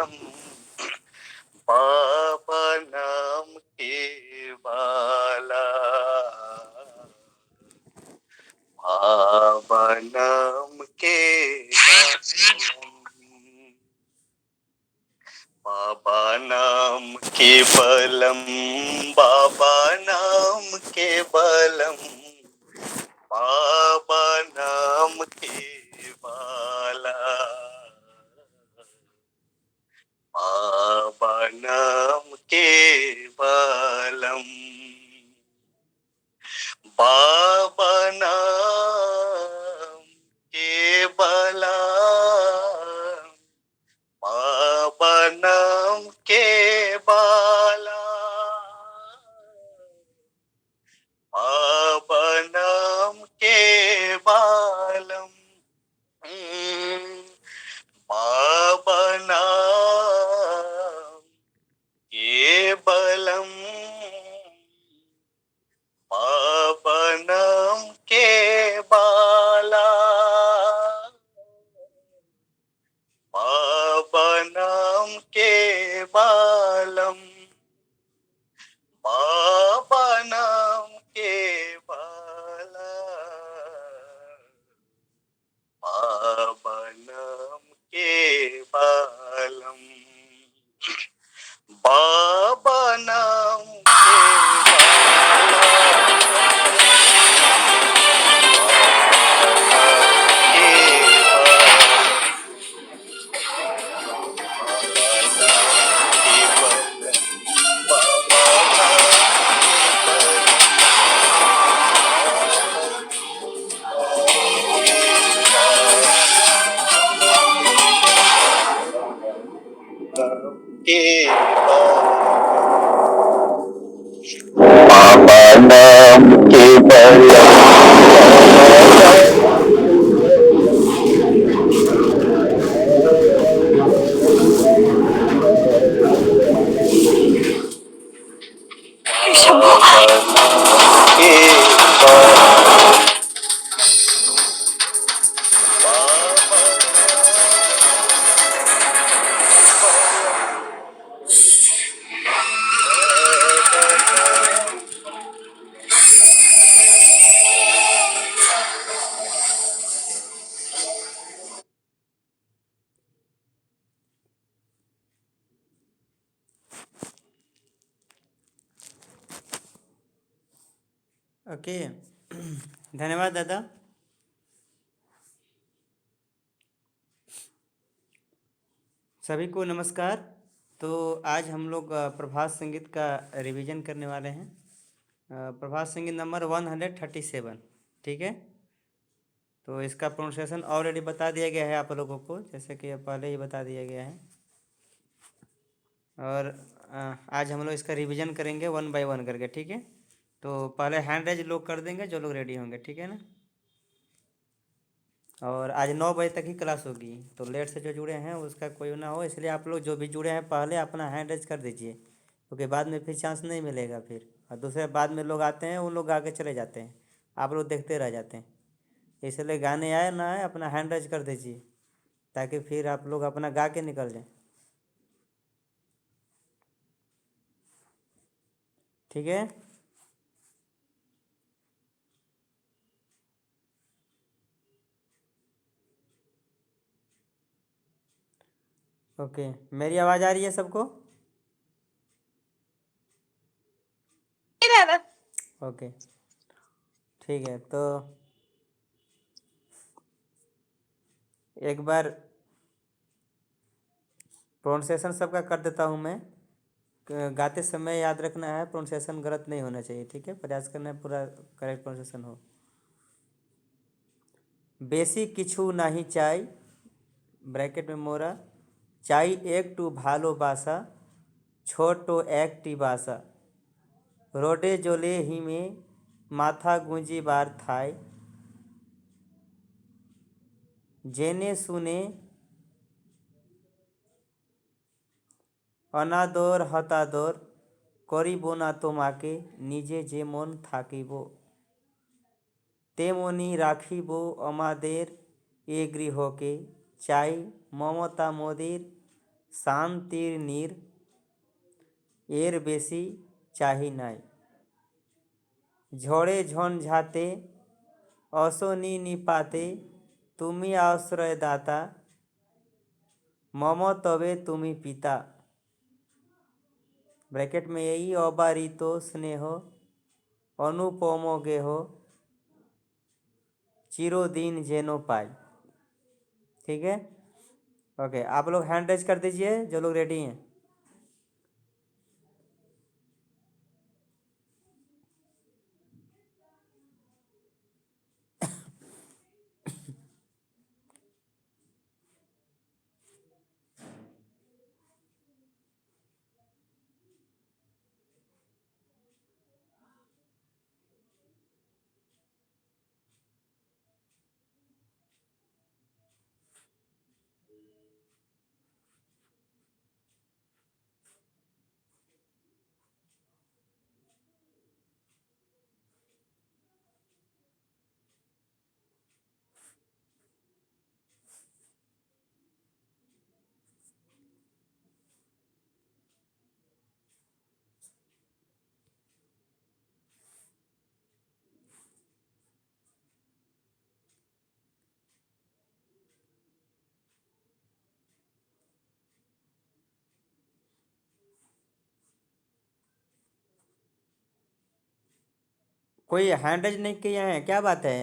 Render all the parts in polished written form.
बलम, बाबा नाम के बाला, बाबा नाम के बलम, बाबा नाम के बलम, बाबा नाम के बलम, बाबा नाम के बाला, बाबा नाम के बलम, बाबा नाम के बलम, बाबा नाम के बाला, बाबा नाम के बालम, बाबा नाम के बलम, बाबा नाम के बाला, बाबा नाम के बालम, बाबा नाम के बाला, बाबा नाम के बालम, बाबा नाम के बाबा नाम के बलम, ओके। धन्यवाद दादा। सभी को नमस्कार। तो आज हम लोग प्रभात संगीत का रिवीजन करने वाले हैं। प्रभात संगीत नंबर 137, ठीक है। तो इसका प्रोनाउंसिएशन ऑलरेडी बता दिया गया है आप लोगों को, जैसे कि पहले ही बता दिया गया है। और आज हम लोग इसका रिवीजन करेंगे 1 बाय 1 करके, ठीक है। तो पहले हैंड रेज लोग कर देंगे जो लोग रेडी होंगे, ठीक है ना। और आज 9 बजे तक ही क्लास होगी, तो लेट से जो जुड़े हैं उसका कोई ना हो, इसलिए आप लोग जो भी जुड़े हैं पहले अपना हैंड रेज कर दीजिए, क्योंकि बाद में फिर चांस नहीं मिलेगा फिर। और दूसरे बाद में लोग आते हैं, वो लोग आगे चले जाते हैं, आप लोग देखते रह जाते हैं। इसलिए गाने आए ना आए अपना हैंड रेज कर दीजिए, ताकि फिर आप लोग अपना गा के निकल जाएं, ठीक है। ओके, मेरी आवाज़ आ रही है सबको? ओके, ठीक है। तो एक बार प्रोनाउंसिएशन सबका कर देता हूँ मैं। गाते समय याद रखना है, प्रोनाउंसिएशन गलत नहीं होना चाहिए, ठीक है। प्रयास करना है पूरा करेक्ट प्रोनाउंसिएशन हो। बेसी किछु नहीं चाই, ब्रैकेट में मोरा, চাই একটু ভালোবাসা, ছোট একটি বাসা, রোডে জলে হিমে মাথা গুঁজিবার থায়, জেনে শুনে অনাদর হতাদর করিব না তোমাকে, নিজে যেমন থাকিব তেমনি রাখিব আমাদের এ গৃহকে, চাই মমতা মোদের शांतिर नीर एर बेसी चाही नाई ঝড়ে ঝঞ্ঝাতে অশনি নিপাতে তুমি আশ্রয় দাতা মম তবে তুমি পিता ब्रैकेट में यही अबारित स्नेह अनुपम गेह चिरोदीन जेनो पाई। ठीक है, ओके, आप लोग हैंड रेज कर दीजिए जो लोग रेडी हैं। कोई हैंड रेज नहीं किए हैं, क्या बात है?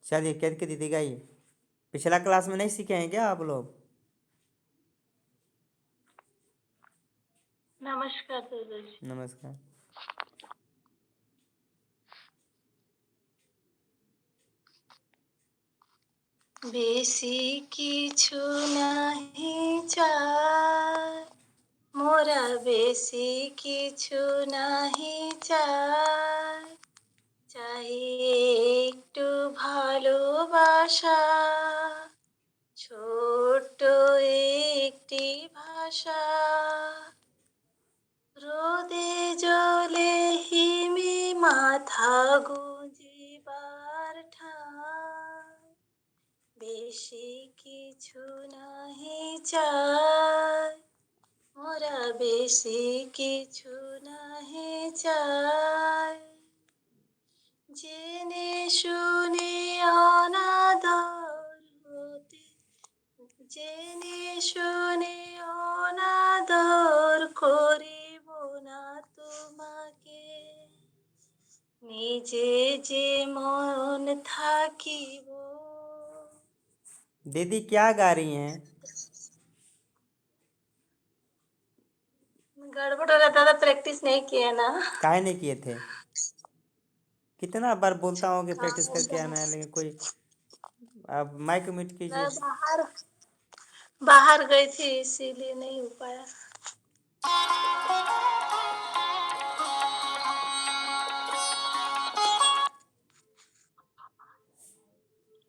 चलिए कह के दीदी गाइए। पिछला क्लास में नहीं सीखे हैं क्या आप लोग? नमस्कार दादाजी। नमस्कार। बेसी किछु नहीं चाय मोरा बेसी किछु नहीं चाय चाहिए একটু ভালোবাসা ছোট্ট একটি ভাষা রোদে জলে হিমে মাথা গুঁজিবার ঠাঁই বেশি কিছু নাহি চাই মোরা বেশি কিছু নাহি চাই জেনে শুনে অনাদর হতে জেনে শুনে অনাদর করিব না তোমাকে নিজে যে মন থাকিব। दीदी क्या गा रही हैं? गड़बड़ हो रहा था, प्रैक्टिस नहीं किया ना। काहे नहीं किए थे? कितना बार बोलता हूँ कि प्रैक्टिस हाँ, करके आना है, लेकिन कोई आप माइक म्यूट मैं कीजिए। बाहर गई थी इसीलिए नहीं हो पाया।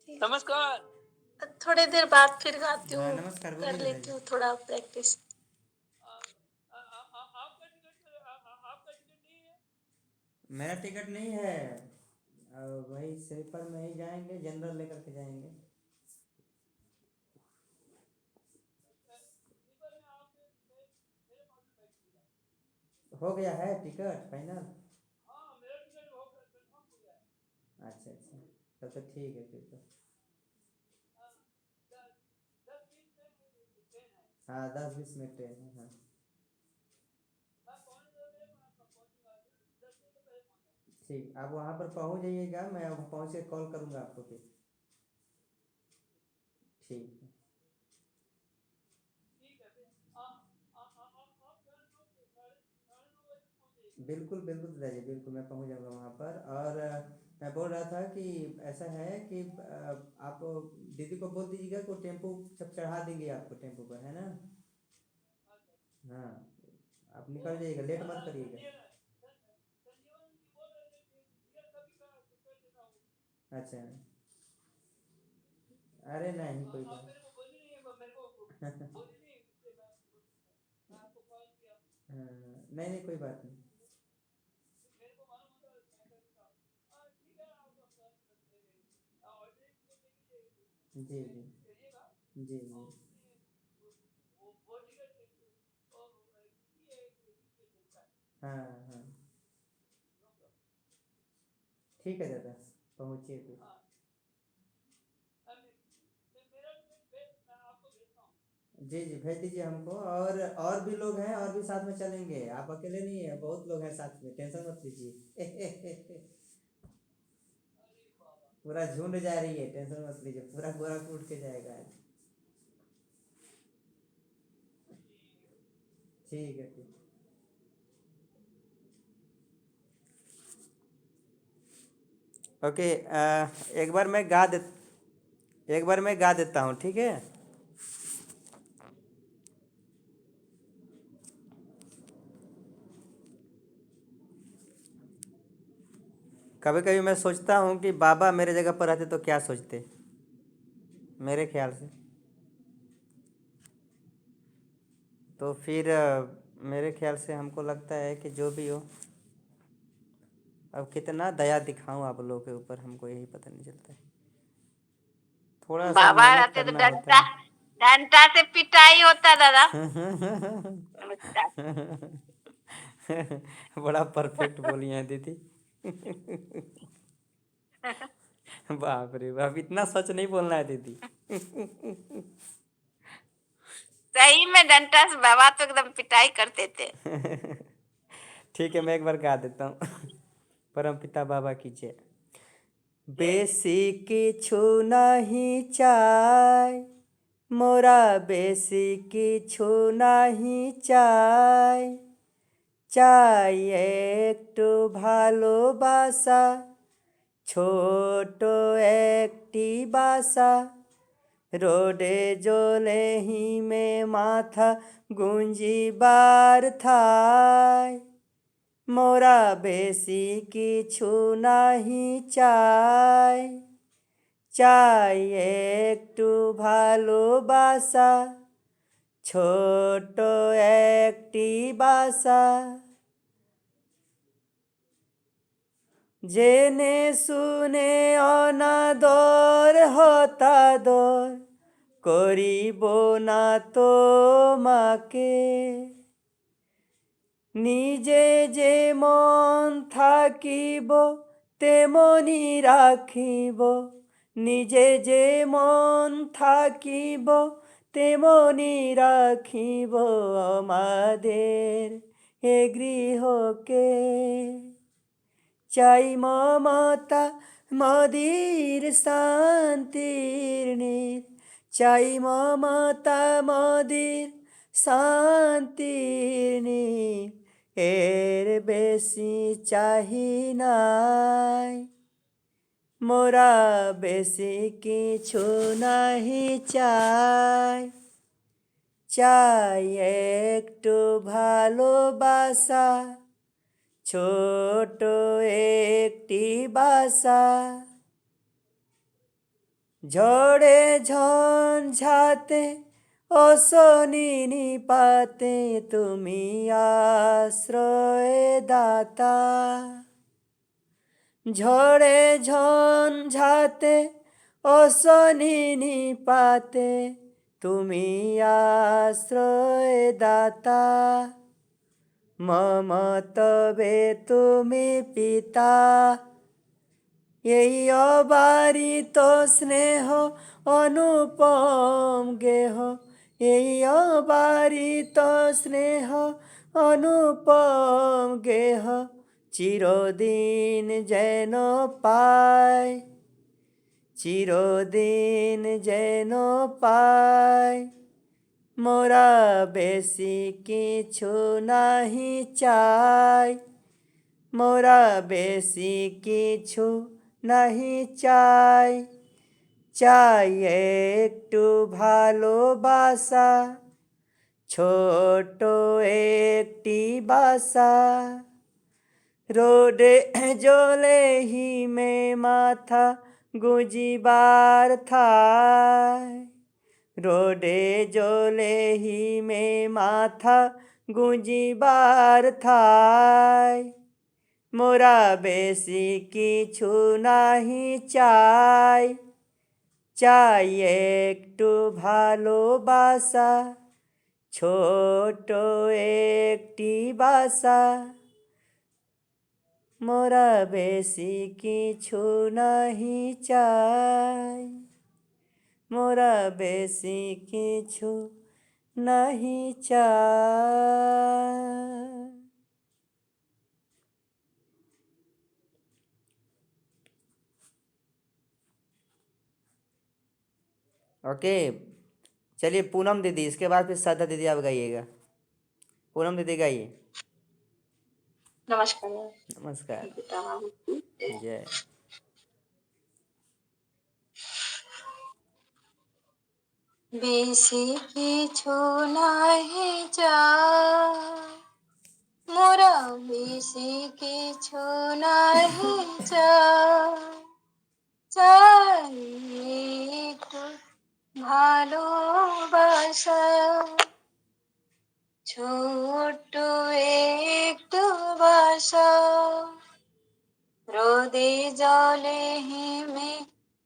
नमस्कार। थोड़ी देर बाद फिर गाती हाँ हूँ, नमस्कार, कर बोलिए लेती दादाजी। हूँ थोड़ा प्रैक्टिस। मेरा टिकट नहीं है, वही स्लीपर में ही जाएंगे, जनरल लेकर के जाएंगे। हो गया है टिकट फाइनल? अच्छा अच्छा, तब तो ठीक है फिर तो। हाँ 10-20 मिनट ट्रेन है। हाँ ठीक, आप वहाँ पर पहुँच जाइएगा, मैं वहाँ पहुँच के कॉल करूँगा आपको फिर। ठीक है, बिल्कुल बिल्कुल दादाजी, बिल्कुल मैं पहुँच जाऊँगा वहाँ पर। और मैं बोल रहा था कि ऐसा है कि आप दीदी को बोल दीजिएगा कि टेम्पो सब चढ़ा देंगे आपको टेम्पो पर, है ना? हाँ, आप निकल जाइएगा, लेट मत करिएगा। अच्छा, अरे नहीं कोई बात हाँ, नहीं नहीं कोई बात नहीं। जी जी जी जी। हाँ हाँ, ठीक है दादा, पहुँचिए फिर। जी जी, भेज दीजिए हमको, और भी लोग हैं, और भी साथ में चलेंगे, आप अकेले नहीं हैं, बहुत लोग हैं साथ में, टेंशन मत लीजिए। पूरा झुंड जा रही है, टेंशन मत लीजिए, पूरा गोरा उठ के जाएगा आज। ठीक है फिर। ओके, एक बार मैं गा दे एक बार मैं गा देता हूँ, ठीक है। कभी कभी मैं सोचता हूँ कि बाबा मेरे जगह पर रहते तो क्या सोचते, मेरे ख्याल से। तो फिर मेरे ख्याल से हमको लगता है कि जो भी हो, अब कितना दया दिखाऊं आप लोगों के ऊपर, हमको यही पता नहीं चलता है। थोड़ा सा बाबा मेहनत रहते तो करना होता डंडा डंडा से पिटाई होता दादा। है। बड़ा परफेक्ट बोली हैं दीदी। बाप रे बाप, इतना सच नहीं बोलना है दीदी। सही में डंडा से बाबा तो एकदम पिटाई करते थे। ठीक है, मैं एक बार गा देता हूँ। परम पिता बाबा की जय। बेसी किछु नहीं চাই, মোরা বেশি কিছু নাহি চাই, চাই একটু ভালোবাসা, ছোট একটি বাসা, রোডে জলে হিমে মাথা গুঞ্জিবার থায়, মোরা বেশি কিছু নাহি চাই, চাই একটু ভালোবাসা, ছোট একটি বাসা, জেনে শুনে অনাদর হতাদর করিব না তোমাকে, নিজে যেমন থাকিব তেমনি রাখিব, নিজে যেমন থাকিব তেমনি রাখিব আমাদের এ গৃহকে, চাই মমতা মদির শান্তির নীর, চাই মমতা মদির শান্তির নীর, এর বেশি চাহি নাই, মোরা বেশি কিছু নাহি চাই, চাই একটু ভালোবাসা, ছোট একটি বাসা, ঝড়ে ঝঞ্ঝাতে অশনি নিপাতে তুমি আশ্রয় দাতা, ঝড়ে ঝঞ্ঝাতে অশনি নিপাতে তুমি আশ্রয় দাতা, মমতবে তুমি পিতা, এই অবারিত স্নেহ অনুপম গেহ, এই অবারিত স্নেহ অনুপম গেহ, চিরদিন যেন পায়, চিরদিন যেন পায়, মোরা বেশি কিছু নাহি চাই, মোরা বেশি কিছু নাহি চাই, চাই একটু ভালোবাসা, ছোট একটি বাসা, রোডে জলে হিমে মাথা গুঁজিবার থায়, রোডে জলে হিমে মাথা গুঁজিবার থায়, মোরা বেশি কিছু নাহি চাই, চাই একটু ভালোবাসা, ছোট একটি বাসা, মোরা বেশি কিছু নাহি চাই, মোরা বেশি কিছু নাহি চাই। ओके, चलिए पूनम दीदी, इसके बाद फिर श्रद्धा दीदी आप गाइएगा। पूनम दीदी गाइए। नमस्कार नमस्कार। जय। বেশি কিছু নাহি চাই, মোরা বেশি কিছু নাহি চাই, চাই একটু ভালোবাসা, ছোট্ট একটু বাসা, রোদে জলে হিমে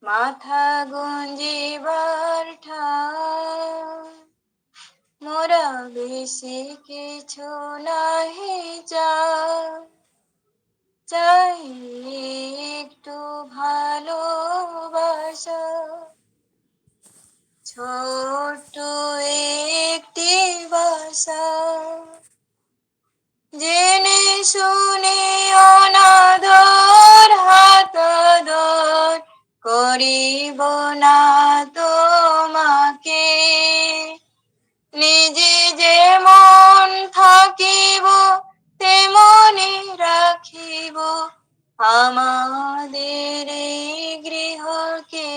মাথা গুঞ্জিবার ঠাই, মোরা বেশি কিছু নাহি চাই, চাই একটু ভালোবাসা, ছোট্ট একটি বাসা, জেনে শুনে অনাদর হাতাদর করিব না তোমাকে, নিজে যেমন থাকিব তেমনি রাখিব আমাদের এই গৃহকে,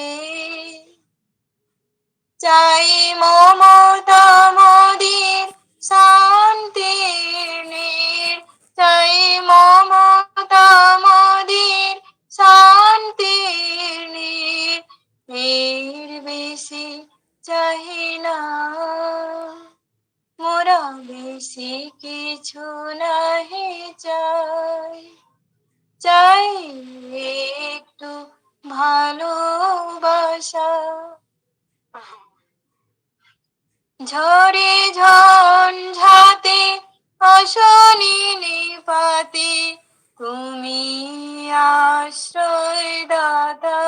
চাই মমতা মোদের শান্তির নীড়, চাই মমতা মোদের শান্তির নীড়, এর বেশি চাহি না, মোরা বেশি কিছু নাহি চাই, চাই একটু ভালোবাসা, ঝড়ে ঝঞ্ঝাতে অশনি নিপাতে তুমি আশ্রয় দাতা,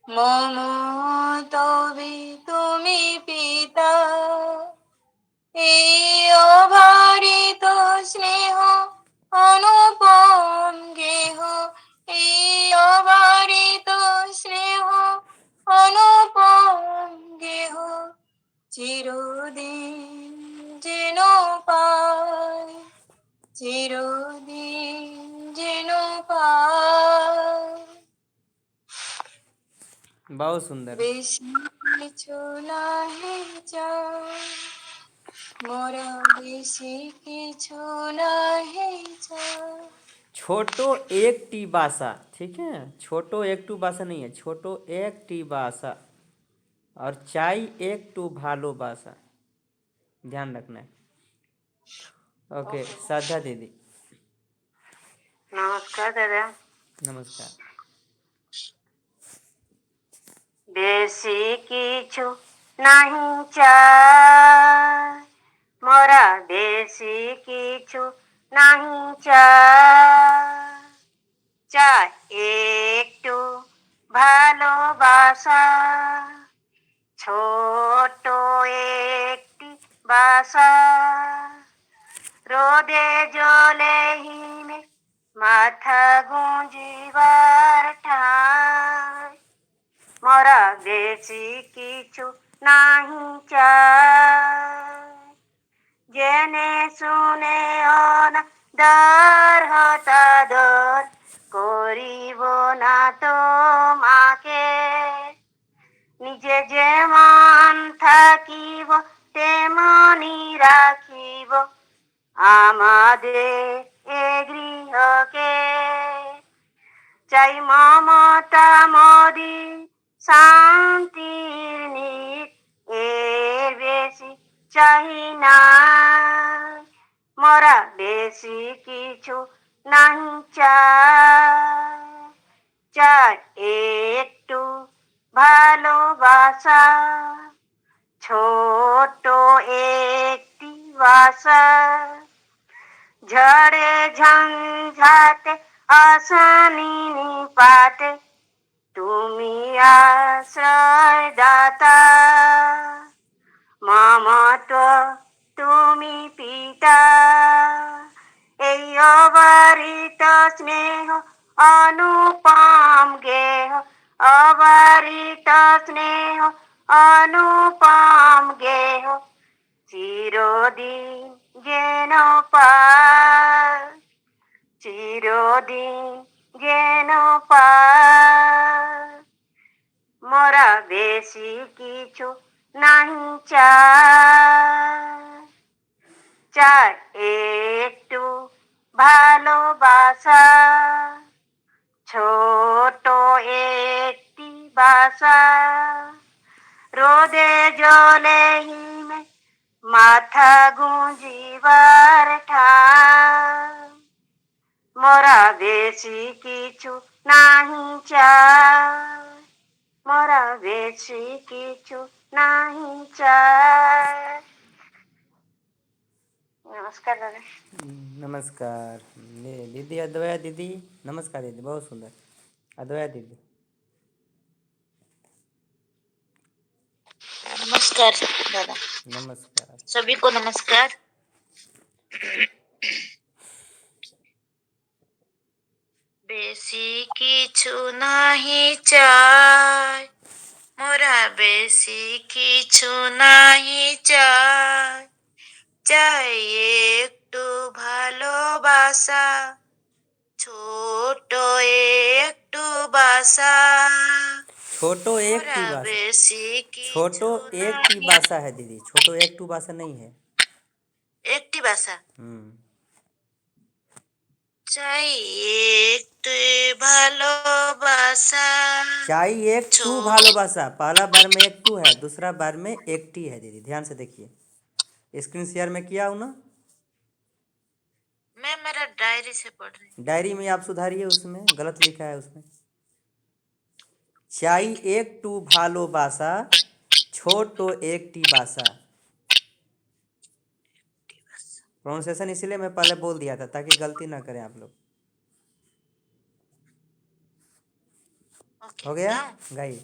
মম তবে তুমি পিতা, এই অবারিত স্নেহ অনুপম গেহ, এই অবারিত স্নেহ অনুপম গেহ, চিরদিন যেন পাই, চিরদিন যেন পাই, बहुत सुंदर। বেশি কিছু নাহি চাই, মোরা বেশি কিছু নাহি চাই। छोटो एक टी बासा, ठीक है, छोटो एक टू बासा नहीं है, छोटो एक टी बासा, और चाय एक टू भालो बासा, ध्यान रखना है। ओके, श्रद्धा दीदी। नमस्कार दादा। नमस्कार। বেশি কিছু নাহি চাই, মোরা বেশি কিছু নাহি চাই, চাই একটু ভালোবাসা, ছোট একটি বাসা, রোদে জলে হিমে মাথা গুঁজিবার ঠাই, মোরা বেশি কিছু নাহি চাই, জেনে শুনে অনাদর হতাদর করিব না তোমাকে, নিজে যেমন থাকিব তেমনি রাখিব আমাদের এ গৃহকে, চাই মমতা মোদি শান্তির নীড়, এর বেশি চাহি না, মোরা বেশি কিছু নাহি চাই, চাই একটু বাসা, ছোট একটি বাসা, ঝড়ে ঝঞ্ঝাতে আসনি পাতে, তুমি আশ্রয় দাতা, মামাতো তুমি পিতা, এই অবারিত স্নেহ অনুপম গেহ, অবারিত স্নেহ অনুপম গেহ, চিরদিন যেন পাই, চিরদিন যেন পাই, মোরা বেশি কিছু নাহি চাই, চাই একটু ভালোবাসা, ছোট একটি বাসা, রোদে জলে হিমে মাথা গুঁজিবার ঠাই, মোরা বেশি কিছু নাহি চাই, মোরা বেশি কিছু নাহি চাই। नमस्कार दादा। नमस्कार। दीदी अद्वैया दीदी, नमस्कार दीदी, बहुत सुंदर। अद्वैया दीदी नमस्कार दादा, नमस्कार। सभी को नमस्कार। বেশি কিছু নাহি চাই, মোরা বেশি কিছু নাহি চাই, চাই একটু ভালোবাসা, ছোট একটু বাসা, छोटो एक टी মোরা बासा, বেশি छोटो কিছু एक टी নাহি, बासा है दीदी, छोटो एक टू बासा नहीं है। একটি বাসা, চাই একটু ভালোবাসা, चाई एक टू भालोबासा, पहला बार में एक टू है, दूसरा बार में एक टी है दीदी, ध्यान से देखिए। स्क्रीन शेयर में किया हूं ना, मैं मेरा डायरी से पढ़ रही हूँ। डायरी में आप सुधारिए, उसमें गलत लिखा है उसमें। चाई एक टू भालोबासा, छोटो एक टी बासा। प्रोनाउंसिएशन इसीलिए मैं पहले बोल दिया था ताकि गलती ना करें आप लोग। ओके, हो गया, गाऊं? गाइए।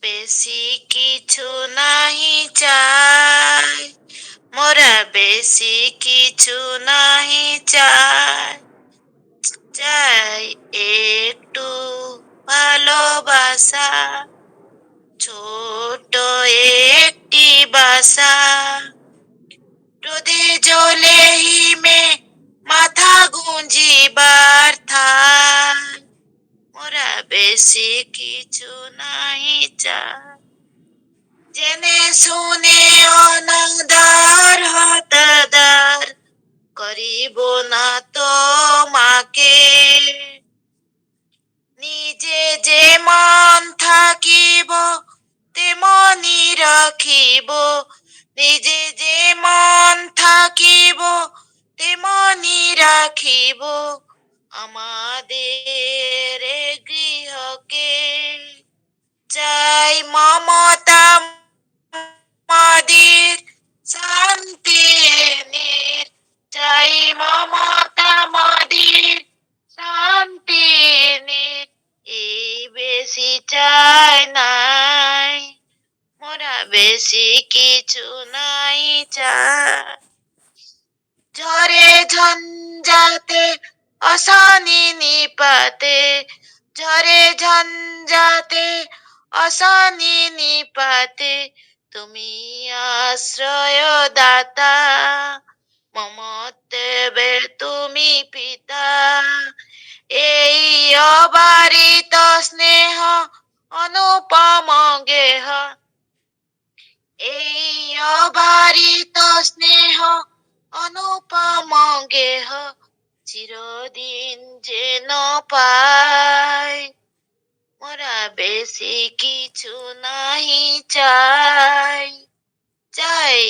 বেশি কিছু নাহি চাই, মোরা বেশি কিছু নাহি চাই, চাই একটু ভালোবাসা, ছোট একটি বাসা, রোদে জলে হিমে মাথা গুঁজিবার থাই, মোরা বেশি কিছু নাহি চাই, জেনে শুনে অনাদার হতাদার করিব না তোমাকে, নিজে যেমন থাকিব তেমনি রাখিব, নিজে যেমন থাকিব তেমনি রাখিব, আমাদের এ গৃহকে, চাই মমতা মাদির শান্তি নীর, চাই মমতা মাদির শান্তি নীর, এই বেশি চাই নাই, মোরা বেশি কিছু নাই চাই, ঝড়ে ঝঞ্ঝাতে অশনি নিপাতে, ঝড়ে ঝঞ্ঝাতে অশনি নিপাতে, তুমি আশ্রয় দাতা, মমত্বে তুমি পিতা, এই অবারিত স্নেহ অনুপম গেহ, এই অবারিত স্নেহ অনুপম গেহ, চিরদিন যেন পাই, মোরা বেশি কিছু নাহি চাই, চাই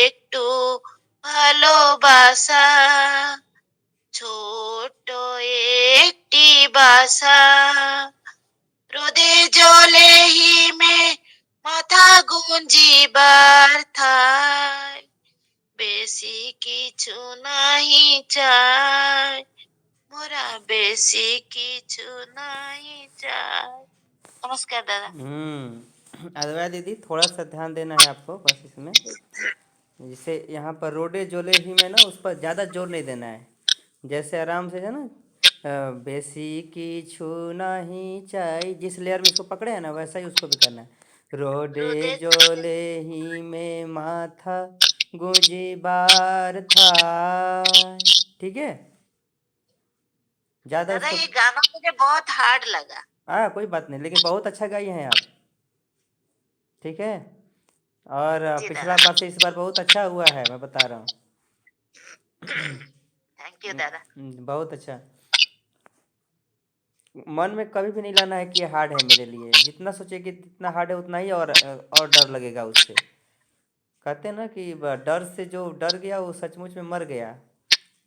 একটু ভালোবাসা, ছোট একটি বাসা, রোদে জলে গুঞ্জিবার ঠাই, বেশি কিছু নাহি চাই, মোরা বেশি কিছু নাহি চাই। नमस्कार दादा। अदवा दीदी थोड़ा सा ध्यान देना है आपको बस इसमें। जैसे यहाँ पर रोडे जोले ही में ना उस पर ज़्यादा जोर नहीं देना है। जैसे आराम से है ना बेसी की छू नहीं चाहिए, जिस लेयर में इसको पकड़े है ना वैसा ही उसको भी करना है। रोडे रोदे जोले ही में माथा गुंजी बार था। ठीक है, ज़्यादा दादा उसको ये गाना मुझे बहुत हार्ड लगा। कोई बात नहीं, लेकिन बहुत अच्छा गाई हैं आप। ठीक है, और जी पिछला दादा। बार से इस बार बहुत अच्छा हुआ है, मैं बता रहा हूँ। थैंक यू दादा। बहुत अच्छा। मन में कभी भी नहीं लाना है कि ये हार्ड है मेरे लिए। जितना सोचे कि जितना हार्ड है उतना ही और डर लगेगा उससे। कहते हैं ना कि डर से जो डर गया वो सचमुच में मर गया,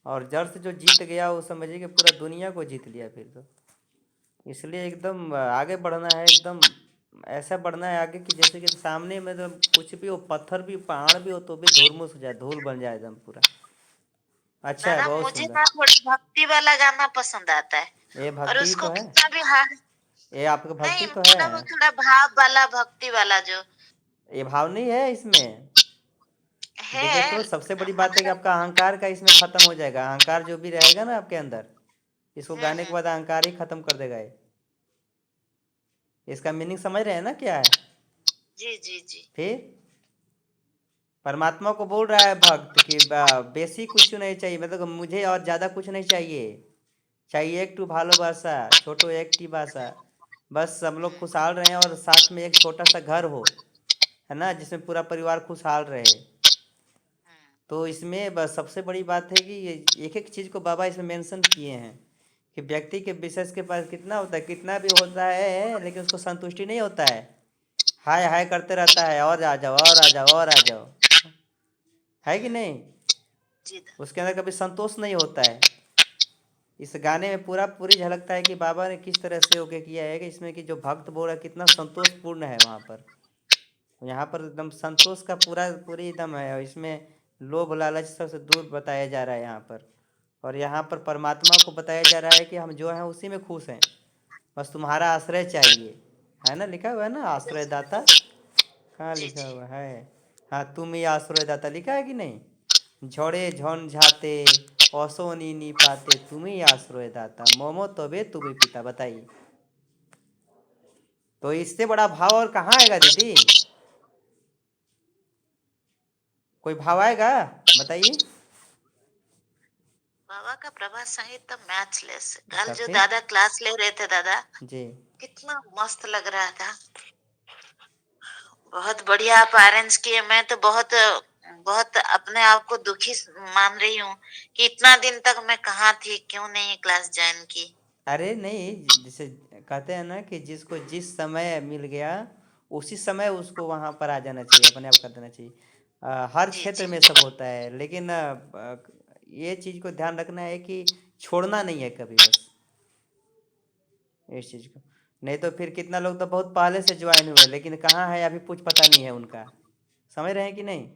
और डर से जो जीत गया वो समझिए कि पूरा दुनिया को जीत लिया फिर तो। इसलिए एकदम आगे बढ़ना है, एकदम ऐसा बढ़ना है आगे कि जैसे कि सामने में तो कुछ भी हो, पत्थर भी पहाड़ भी हो तो भी धूलमुस हो जाए, धूल बन जाए एकदम पूरा। अच्छा है, दादा बहुत मुझे सुंदर। ना थोड़ा भक्ति वाला गाना पसंद आता है, ये और भक्ति उसको तो है, कितना भी हार्ड। ये आपका नहीं, भक्ति तो है। मतलब थोड़ा भाव वाला, भक्ति वाला जो ये भाव नहीं है इसमें। देखिए है, तो सबसे बड़ी बात है कि मतलब। आपका अहंकार का इसमें खत्म हो जाएगा। अहंकार जो भी रहेगा ना आपके अंदर, इसको गाने के हम्म। बाद अहंकार ही खत्म कर देगा ये। इसका मीनिंग समझ रहे हैं ना क्या है? जी जी जी। फिर परमात्मा को बोल रहा है भक्त कि बेसी कुछ नहीं चाहिए, मतलब मुझे और ज़्यादा कुछ नहीं चाहिए। चाहिए एक टू भालोबासा, छोटो एक टी बासा। बस सब लोग खुशहाल रहें और साथ में एक छोटा सा घर हो, है ना, जिसमें पूरा परिवार खुशहाल रहे। तो इसमें बस सबसे बड़ी बात है कि ये एक एक चीज़ को बाबा इसमें मेंशन किए हैं कि व्यक्ति के विशेष के पास कितना होता है, कितना भी होता है, लेकिन उसको संतुष्टि नहीं होता है। हाय हाय करते रहता है, और आ जाओ और आ जाओ और आ जाओ, है कि नहीं? जी उसके अंदर कभी संतोष नहीं होता है। इस गाने में पूरा पूरी झलकता है कि बाबा ने किस तरह से होके किया है, कि इसमें कि जो भक्त बोल रहा है कितना संतोषपूर्ण है वहाँ पर। यहाँ पर एकदम संतोष का पूरा पूरी एकदम है, और इसमें लोभ लालच सबसे दूर बताया जा रहा है यहाँ पर। और यहाँ पर परमात्मा को बताया जा रहा है कि हम जो हैं उसी में खुश हैं, बस तुम्हारा आश्रय चाहिए। है ना, लिखा हुआ है ना आश्रय दाता, कहाँ जी लिखा जी। हुआ है? हाँ, तुम ही आश्रय दाता लिखा है कि नहीं? झोड़े झंझाते ओसो नी पाते, तुम ही आश्रय दाता, मोमो तबे तू भी पिता। बताइए, तो इससे बड़ा भाव और कहाँ आएगा दीदी? कोई भाव आएगा? बताइए। बाबा का प्रभात संगीत तो मैचलेस। कल तब जो फिर दादा क्लास ले रहे थे दादा, जी, कितना मस्त लग रहा था। बहुत बढ़िया आप अरेंज किए। मैं तो बहुत बहुत अपने आप को दुखी मान रही हूँ कि इतना दिन तक मैं कहाँ थी, क्यों नहीं क्लास ज्वाइन की। अरे नहीं, जैसे कहते हैं ना कि जिसको जिस समय मिल गया उसी समय उसको वहाँ पर आ जाना चाहिए, अपने आप कर देना चाहिए। हर जी क्षेत्र जी। में सब होता है, लेकिन ये चीज़ को ध्यान रखना है कि छोड़ना नहीं है कभी, बस इस चीज़ को। नहीं तो फिर कितना लोग तो बहुत पहले से ज्वाइन हुए, लेकिन कहाँ है अभी कुछ पता नहीं है उनका। समझ रहे हैं कि नहीं?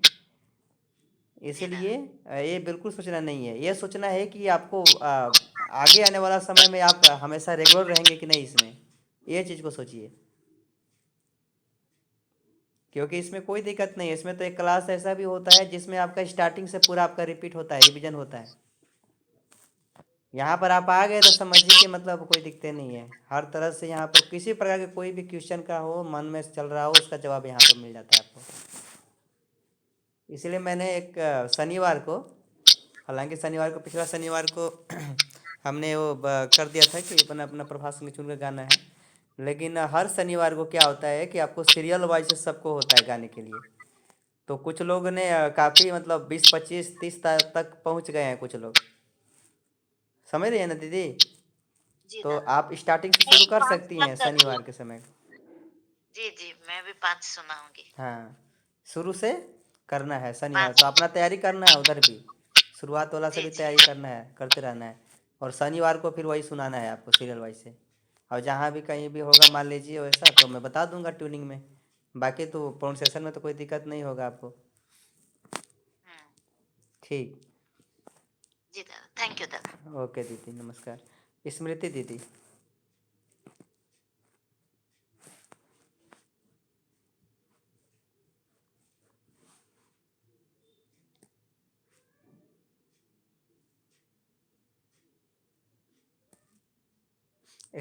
जी इसीलिए दादा। ये बिल्कुल सोचना नहीं है, ये सोचना है कि आपको आगे आने वाला समय में आप हमेशा रेगुलर रहेंगे कि नहीं, इसमें ये चीज़ को सोचिए। क्योंकि इसमें कोई दिक्कत नहीं है, इसमें तो एक क्लास ऐसा भी होता है जिसमें आपका स्टार्टिंग से पूरा आपका रिपीट होता है, रिवीजन होता है। यहाँ पर आप आ गए तो समझिए कि मतलब कोई दिक्कत नहीं है। हर तरह से यहाँ पर किसी प्रकार के कोई भी क्वेश्चन का हो, मन में चल रहा हो, उसका जवाब यहाँ पर मिल जाता है आपको। इसलिए मैंने एक शनिवार को, हालांकि शनिवार को, पिछला शनिवार को हमने वो कर दिया था कि अपना अपना प्रभात संगीत चुन कर गाना है, लेकिन हर शनिवार को क्या होता है कि आपको सीरियल वाइज से सबको होता है गाने के लिए। तो कुछ लोग ने काफ़ी मतलब 20 25 30 तक पहुंच गए हैं कुछ लोग। समझ रही है ना दीदी? जी तो दादा। आप स्टार्टिंग से मैं शुरू भी कर 5 सकती तक हैं करूँगी। शनिवार के समय। जी जी, मैं भी 5 सुनाऊंगी। हाँ, शुरू से करना है शनिवार, 5। तो अपना तैयारी करना है उधर भी, शुरुआत वाला से जी भी जी। तैयारी करना है, करते रहना है। और शनिवार को फिर वही सुनाना है आपको सीरियल वाइज से। और जहाँ भी कहीं भी होगा मान लीजिए वैसा, तो मैं बता दूंगा ट्यूनिंग में बाकी तो प्रोनाउंसिएशन में तो कोई दिक्कत नहीं होगा आपको। ठीक। जी दादा, थैंक यू दादा। ओके दीदी, नमस्कार। स्मृति दीदी।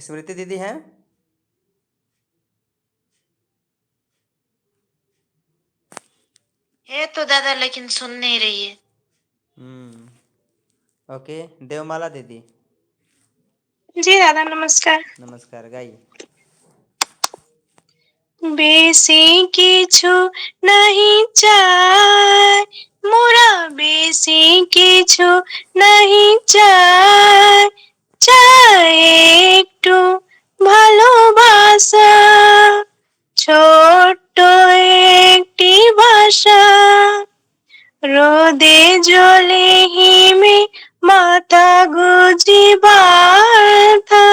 स्मृति दीदी हैं? है तो दादा, लेकिन सुन नहीं रही है। ओके, देवमाला दीदी। जी दादा नमस्कार। नमस्कार, गाइए। बेसी किछु नहीं चाय, मोरा बेसी किछु नहीं चाय, চাই একটু ভালোবাসা, ছোট্ট একটি ভাষা, রোদে জলে হিমে মাথা গুজি বার্থা,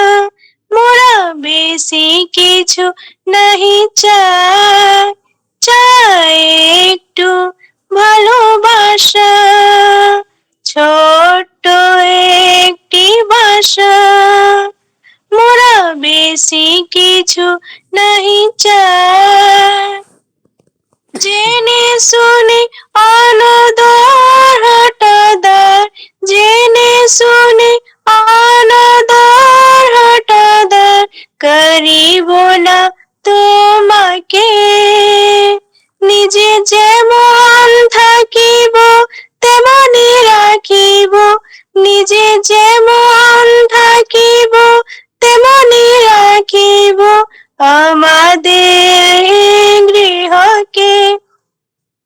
মোরা বেশি কিছু নাহি চাই, চাই একটু ভালোবাসা, ছোট্ট একটি ভাষা, মোরা বেশি কিছু নাহি চাই, জেনে শুনে অনদর হঠাদার, জেনে শুনে অনদর হঠাদার, করিব না তোমাকে, নিজে যেমন থাকিব তেমনি রাখিব, নিজে যেমন থাকিব তেমনি রাখিব, আমাদের গৃহকে,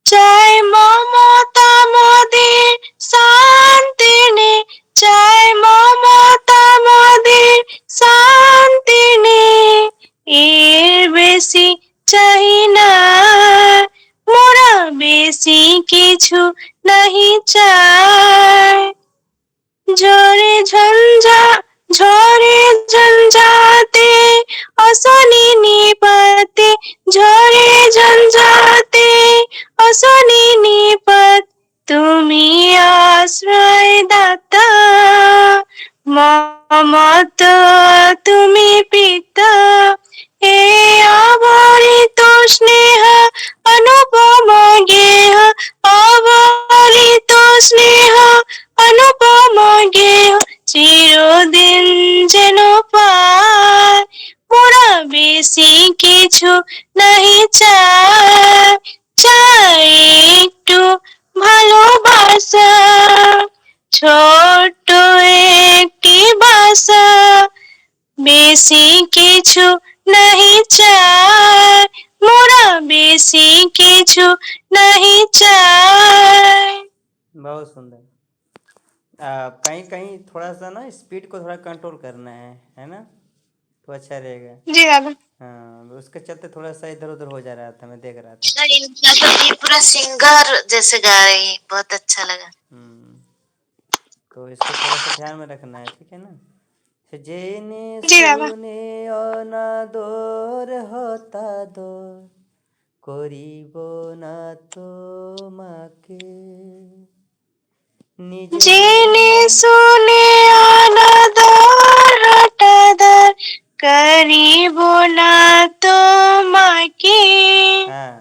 চাই মমতা মোদের শান্তি নে, চাই মমতা মোদের শান্তি নে, এর বেশি চাই না, মোরা বেশি কিছু নাহি চাই, ঝড়ে ঝঞ্ঝাতে অশনি নিপাতে, ঝড়ে ঝঞ্ঝাতে অশনি নিপাত, তুমি আশ্রয় দাতা, মমত তুমি পিতা, হে অবরিত স্নেহ অনুপম গেহ, অবরিত স্নেহ অনুপম গেহ, চিরদিন যেন পায়, মোরা বেশি কিছু নাহি চাই, চাই একটু ভালোবাসা, ছোট্ট একটি বাসা, বেশি কিছু নাহি চাই, মোরা বেশি কিছু নাহি চাই। बहुत सुंदर। कहीं कहीं थोड़ा सा ना स्पीड को थोड़ा कंट्रोल करना है ना, तो अच्छा रहेगा। जी दादा। हाँ, उसके चलते थोड़ा सा इधर उधर हो जा रहा था, मैं देख रहा था। दादा ये पूरा सिंगर जैसे गा रही है, बहुत अच्छा लगा। तो इसको थोड़ा सा ध्यान में रखना है, ठीक है ना। जेने जी दादा। सुने অনাদর হতাদর, করিব না তোমাকে, নিজে জেনে যেমন। শুনে অনাদর হঠাদার, করিব না তোমাকে, হ্যাঁ,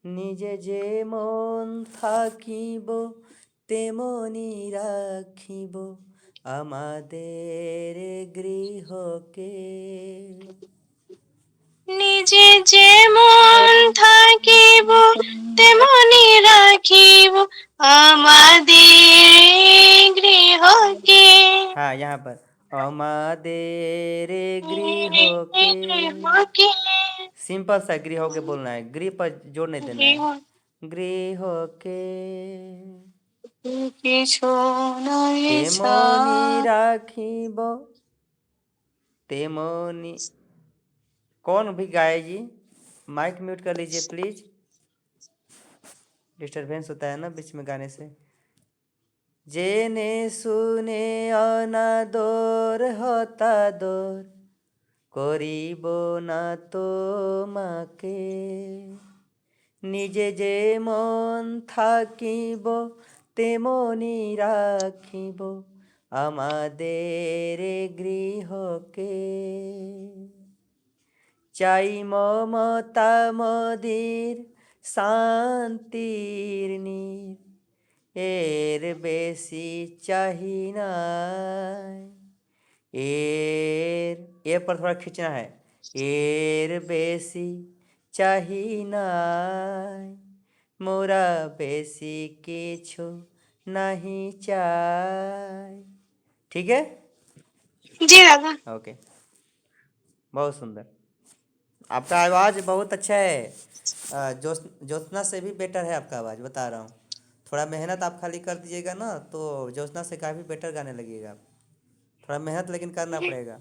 নিজে যেমন থাকিব তেমনি রাখিব, আমাদের গৃহকে, নিজে যেমন থাকিব তেমনি রাখিব, আমাদের গৃহকে। हाँ यहाँ पर আমাদের গৃহকে, सिंपल सा गृह के बोलना है, गृह पर जोर नहीं देना है, गृह के কিছু নয় তেমনি রাখিব, তেমনি। कौन भी गाए जी, माइक म्यूट कर लीजिए प्लीज, डिस्टरबेंस होता है ना बीच में गाने से। जेने सुने অনাদর হতাদর, করিব না তোমাকে, নিজে যেমন থাকিব তেমনি রাখিব আমাদের গৃহকে। চাই মমতা মদির শান্তির নীর, এর বেশি চাহি নাই। ए पर थोड़ा खींचना है। एर बेसी चाही নাই, মোরা বেশি কিছু नहीं চাই। ठीक है, जी दादा। ओके। बहुत सुंदर, आपका आवाज़ बहुत अच्छा है। ज्योत्सना से भी बेटर है आपका आवाज़, बता रहा हूँ। थोड़ा मेहनत आप खाली कर दीजिएगा ना तो ज्योत्सना से काफ़ी बेटर गाने लगेगा आप। थोड़ा मेहनत लेकिन करना पड़ेगा,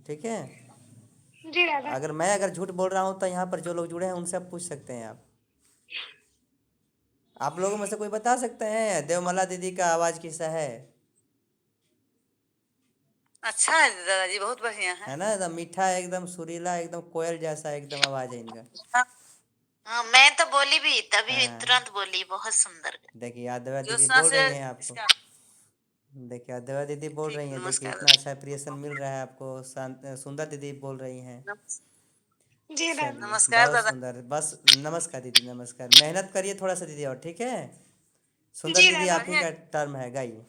ठीक है। जी दादा। अगर झूठ बोल रहा हूँ तो यहाँ पर जो लोग जुड़े हैं उनसे आप पूछ सकते हैं। आप लोगों में से कोई बता सकते हैं देवमाला दीदी का आवाज़ कैसा है? अच्छा है दादाजी, बहुत बढ़िया है। है ना, एकदम मीठा, एकदम सुरीला, एकदम कोयल जैसा एकदम आवाज़ है इनका। हाँ, मैं तो बोली भी तभी हाँ। तुरंत बोली, बहुत सुंदर। देखिए यादवा दीदी ज्योत्सना बोल से रही हैं आपको। इसका देखिए यादवा दीदी बोल ठीक, रही हैं, देखिए नमस्कार इतना अच्छा अप्रिएशन मिल रहा है आपको। सुंदर दीदी बोल रही हैं। जी दादा। चलिए नमस्कार बहुत दादा। सुंदर, बस नमस्कार दीदी, नमस्कार। मेहनत करिए थोड़ा सा दीदी और, ठीक है। सुंदर जी दीदी दादा। आप ही का टर्म है, गाइए।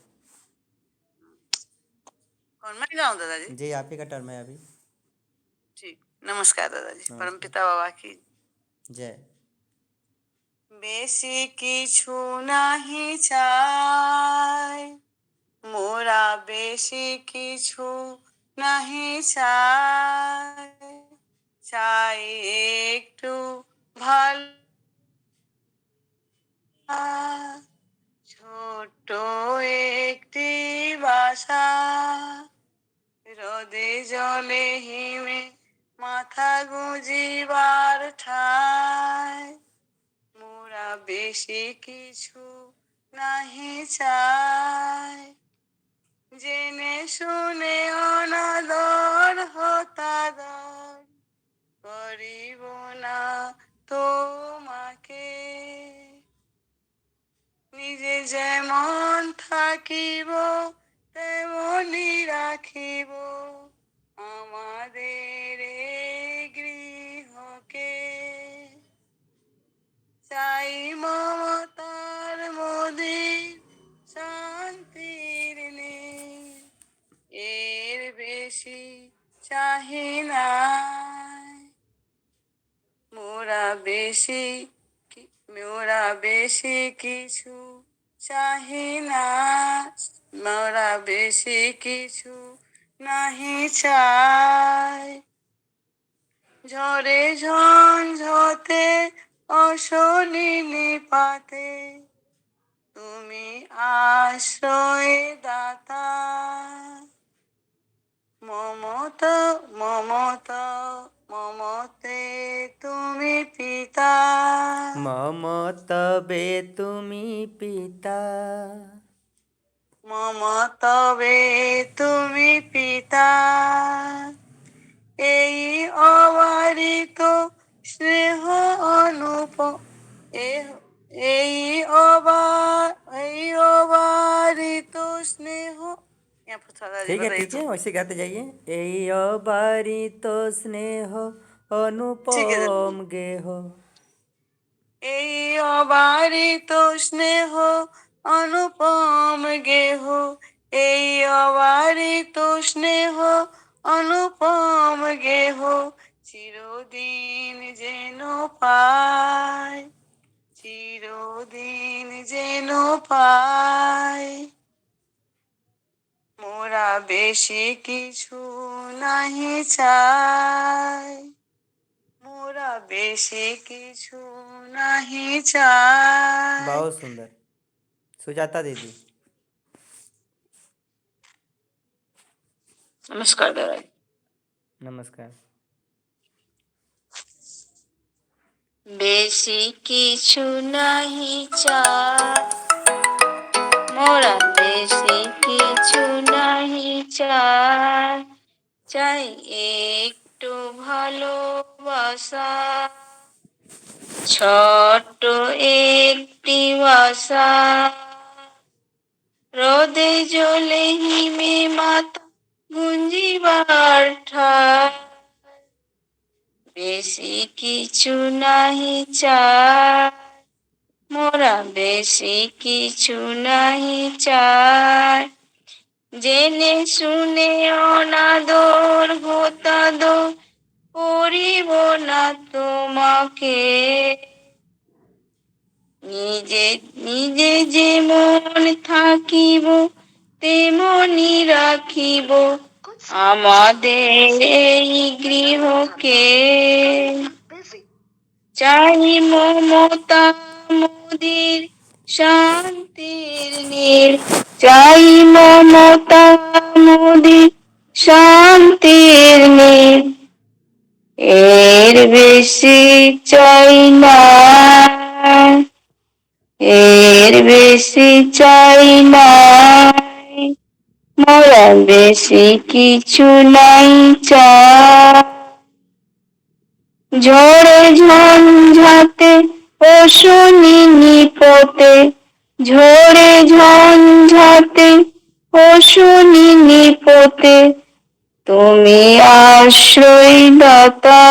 कौन मैं गाऊं दादाजी? जी आप ही का टर्म है अभी। ठीक, नमस्कार दादाजी। नमस्कार। परमपिता बाबा की जय। বেশি কিছু নাহি চাই, মোরা বেশি কিছু নাহি চাই, চাই একটু ভালো, ছোট্ট একটি বাসা, রোদে জলে হিমে মাথা গুঁজিবার ঠাই, মোরা বেশি কিছু নাহি চাই, জেনে শুনে অনাদর হতাদর করিব না তোমাকে, নিজে যেমন থাকিব তেমনি রাখিব আমাদের এই গৃহকে। চাই মমতার মোদের শান্তির নীর, এর বেশি চাহি নাই, মোরা বেশি কিছু চাহি না, মোরা বেশি কিছু নাহি চাই, ঝড়ে ঝঞ্ঝতে অশনি নিপাতে তুমি আশ্রয় দাতা, মমতে তুমি পিতা, মমতবে তুমি পিতা, মমতবে তুমি পিতা, এই অবারিত স্নেহ অনুপ এই অবারিত স্নেহ, यहाँ पर थोड़ा ठीक है, बताइए ठीक तो। है, वैसे गाते जाइए। এই অবারিত স্নেহ ठीक है दादा। অনুপম গেহ। এই অবারিত স্নেহ অনুপম গেহ, এই অবারিত স্নেহ অনুপম গেহ, চিরদিন যেন পাই, চিরদিন যেন পাই, মোরা বেশি কিছু নাহি চাই, মোরা বেশি কিছু নাহি চাই। बहुत सुंदर। सुजाता दीदी। नमस्कार दादा। नमस्कार। বেশি কিছু নাহি চাই, মোরা বেশি কিছু নাহি চাই, চাই একটু ভালোবাসা, ছোট্ট একটি বাসা, রোদে জলে হিমে মাথা গুঞ্জিবার ঠাই, বেশি কিছু নাহি চাই, মোরা বেশি কিছু নাহি চাই, জেনে শুনে অনাদর হতাদর করিব না তোমাকে, নিজে নিজে যেমন থাকিব তেমনি রাখিব আমাদের এই গৃহকে, চাই মমতা মোদের শান্তির নীড়, চাই মমতা মোদের শান্তির নীড়, এর বেশি চাই না, এর বেশি চাই না, মোরা বেশি কিছু নাই চাই, ঝড়ে ঝঞ্ঝাতে অশনি নিপতে, ঝড়ে ঝঞ্ঝাতে অশনি নিপতে, তুমি আশ্রয় দাতা,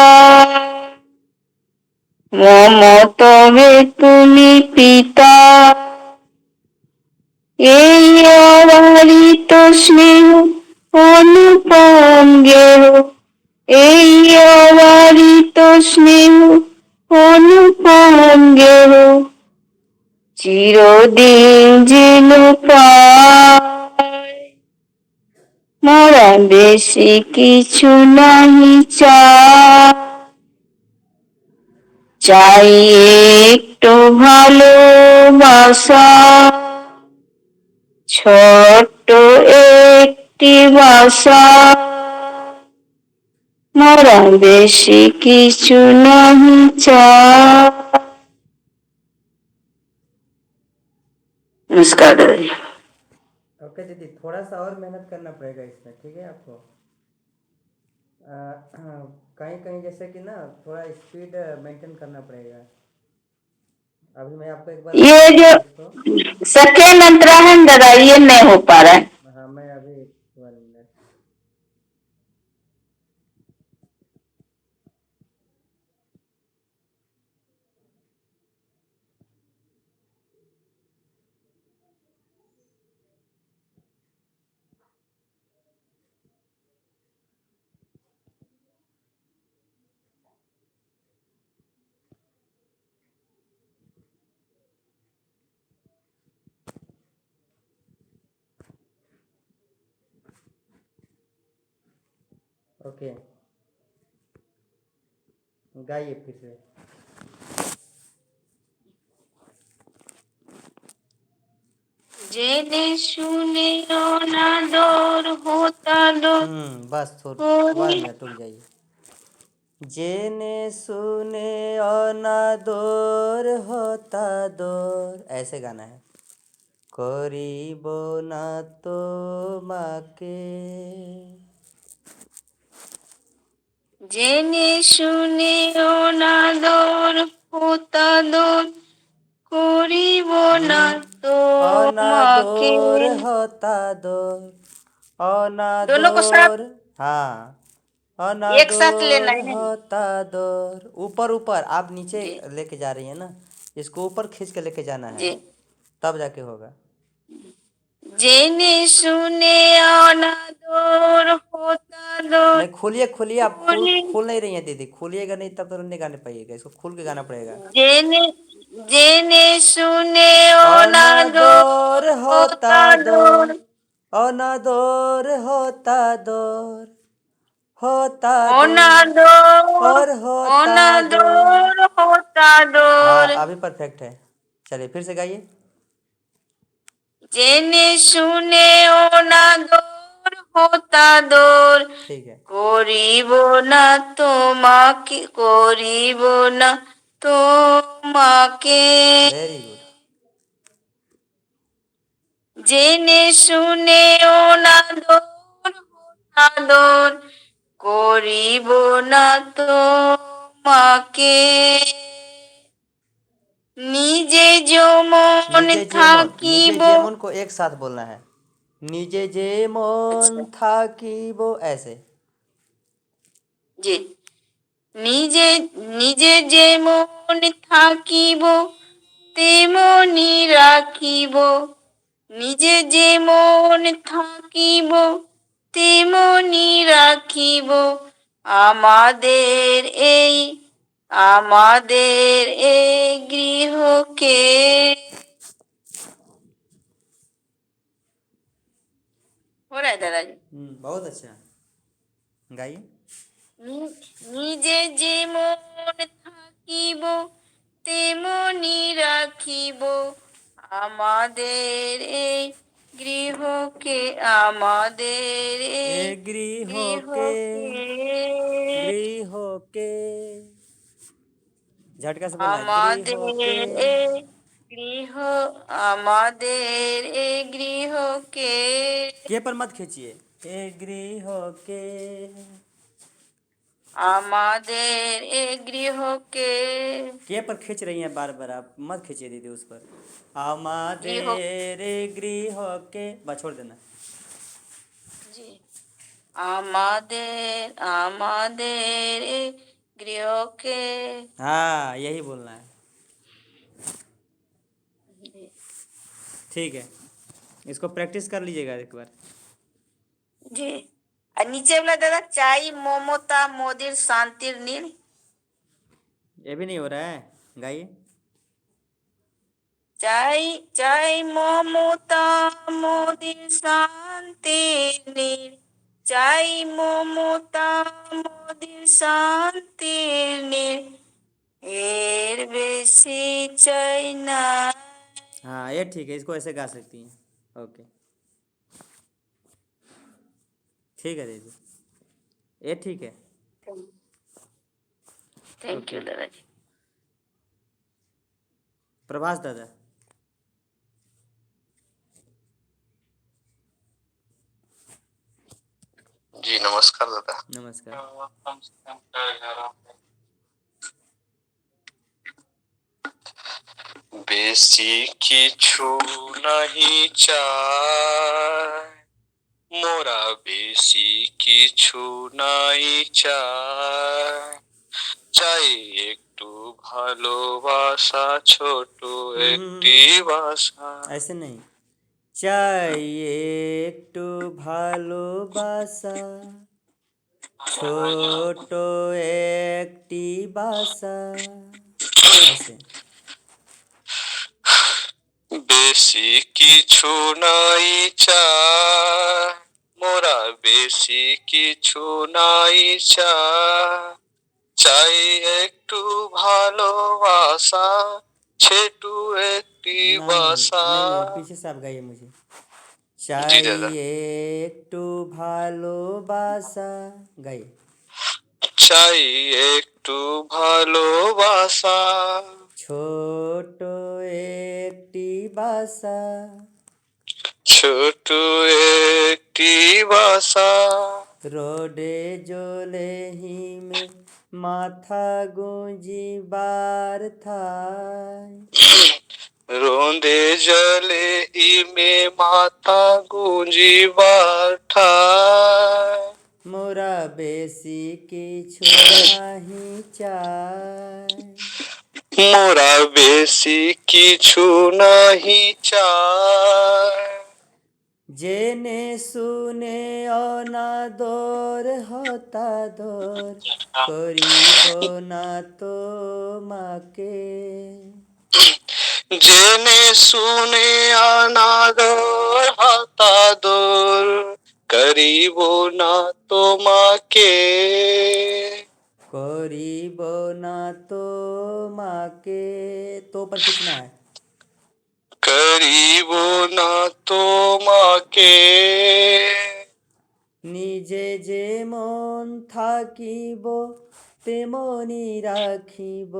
মম তবে তুমি পিতা, এই অবারিত স্নেহ অনুপম গেহ, এই অবারিত স্নেহ অনুপম গেহ, চিরদিন যেন পাই, মোরা বেশি কিছু নাহি চাই, চাই একটু ভালোবাসা, ছোট্ট একটি বাসা, মোরা বেশি কিছু নাহি চাই। नमस्कार दादाजी। ओके दीदी, थोड़ा सा और मेहनत करना पड़ेगा इसमें, ठीक है आपको। कहीं कहीं जैसे कि ना थोड़ा स्पीड मेंटेन करना पड़ेगा। अभी मैं आपको एक बार ये जो इसको, सेकेंड अंतरा है ना दादा, ये नहीं हो पा रहा है। हाँ मैं अभी 1 मिनट। ओके, गाइए फिर से। जेने सुने अनादर होता दो, बस थोड़ा 1 मिनट रुक जाइए। जेने सुने अनादर होता दर, ऐसे गाना है। करीब ना तो माके, जेने सुने अनादर होता दो, করিব না তোমাকে। अनादर होता दर, दोनों को साथ अनादर, हाँ एक साथ लेना अनादर है। होता दर। ऊपर ऊपर आप नीचे जी लेके जा रही है ना, इसको ऊपर खींच के लेके जाना है, जी। तब जाके होगा। जेने सुने अनादर होता दो, नहीं खोलिए खोलिए, आप खोल नहीं रही हैं दीदी, खोलिएगा नहीं तब तो नहीं गाने पाइएगा, इसको खोल के गाना पड़ेगा। जेने जेने सुने अनादर अनादर होता होता दर, दो, अनादर होता दर, होता दर अनादर और होता दर। अनादर होता दो, हाँ अभी परफेक्ट है, चलिए फिर से गाइए। জেনে শুনে অনাদর হতা দোর, ठीक है, করিব না তোমাকে, করিব না তোমাকে, वेरी गुड। জেনে শুনে অনাদর হতা দোর, করিব না তোমাকে, নিজে যেমন नीचे থাকিব जेमन को एक साथ बोलना है। नीचे जेमन আচ্ছা থাকিব ऐसे। জি নিজে নিজে যেমন থাকিব তেমনি রাখিব নিজে যেমন থাকিব তেমনি রাখিব আমাদের এই আমাদের এই গৃহকে हो रहा है दादाजी बहुत अच्छा गाइए। নিজে যেমন থাকিব তেমনি রাখিব আমাদের এই গৃহকে আমাদের এই गृह के গৃহকে गृह के झटका से बोलना है गृह के। আমাদের এই গৃহ আমাদের এই গৃহকে के पर मत खींचिए। ए गृह के। আমাদের এই গৃহকে के पर खींच रही हैं बार बार, आप मत खींचिए दीदी उस पर। গৃহ हमारे गृह के बस छोड़ देना। জি আমাদের আমাদের এই গৃহকে हाँ यही बोलना है। জি ठीक है, इसको प्रैक्टिस कर लीजिएगा एक बार। জি আর নিচে বলে দাদা চাই মমতা মোদির শান্তির নীল ये भी नहीं हो रहा है, गाइए। চাই চাই মমতা মোদির শান্তির নীল চাই মমতা মোদির শান্তির নীল এর বেশি চাই না हाँ ये ठीक है, इसको ऐसे गा सकती हैं। ओके ठीक है दीदी, ये ठीक है। थैंक यू ओके दादाजी प्रभास दादा। जी नमस्कार दादा। नमस्कार। বেশি কিছু নাহি চাই, মোরা বেশি কিছু নাই চাই, চাই একটু ভালোবাসা, ছোট একটি বাসা। ऐसे नहीं, चाहिए একটু ভালোবাসা, ছোট একটি বাসা ऐसे। বেশি কিছু নাই চাই, মোরা বেশি কিছু নাই চাই, চাই একটু ভালোবাসা, ছোট একটি বাসা। नहीं पीछे से आप गाइए मुझे। जी दादा। चाहिए একটু ভালোবাসা গাইয়ে। চাই একটু ভালোবাসা, ছোট একটি বাসা, ছোট একটি বাসা। রোডে জলে হিমে মাথা গুঁজিবার থায়, রোদে জলে হিমে মাথা গুঁজিবার ঠায়, মোরা বেশি কিছু নাহি চাই, মোরা বেশি কিছু নাহি চাই, জেনে শুনে অনাদর হতাদর করিব না তোমাকে, জেনে শুনে অনাদর হতাদর করিব না তোমাকে, করিব না তোমাকে। तो पर खींचना है। করিব না তোমাকে, নিজে যেমন থাকিব তেমনি রাখিব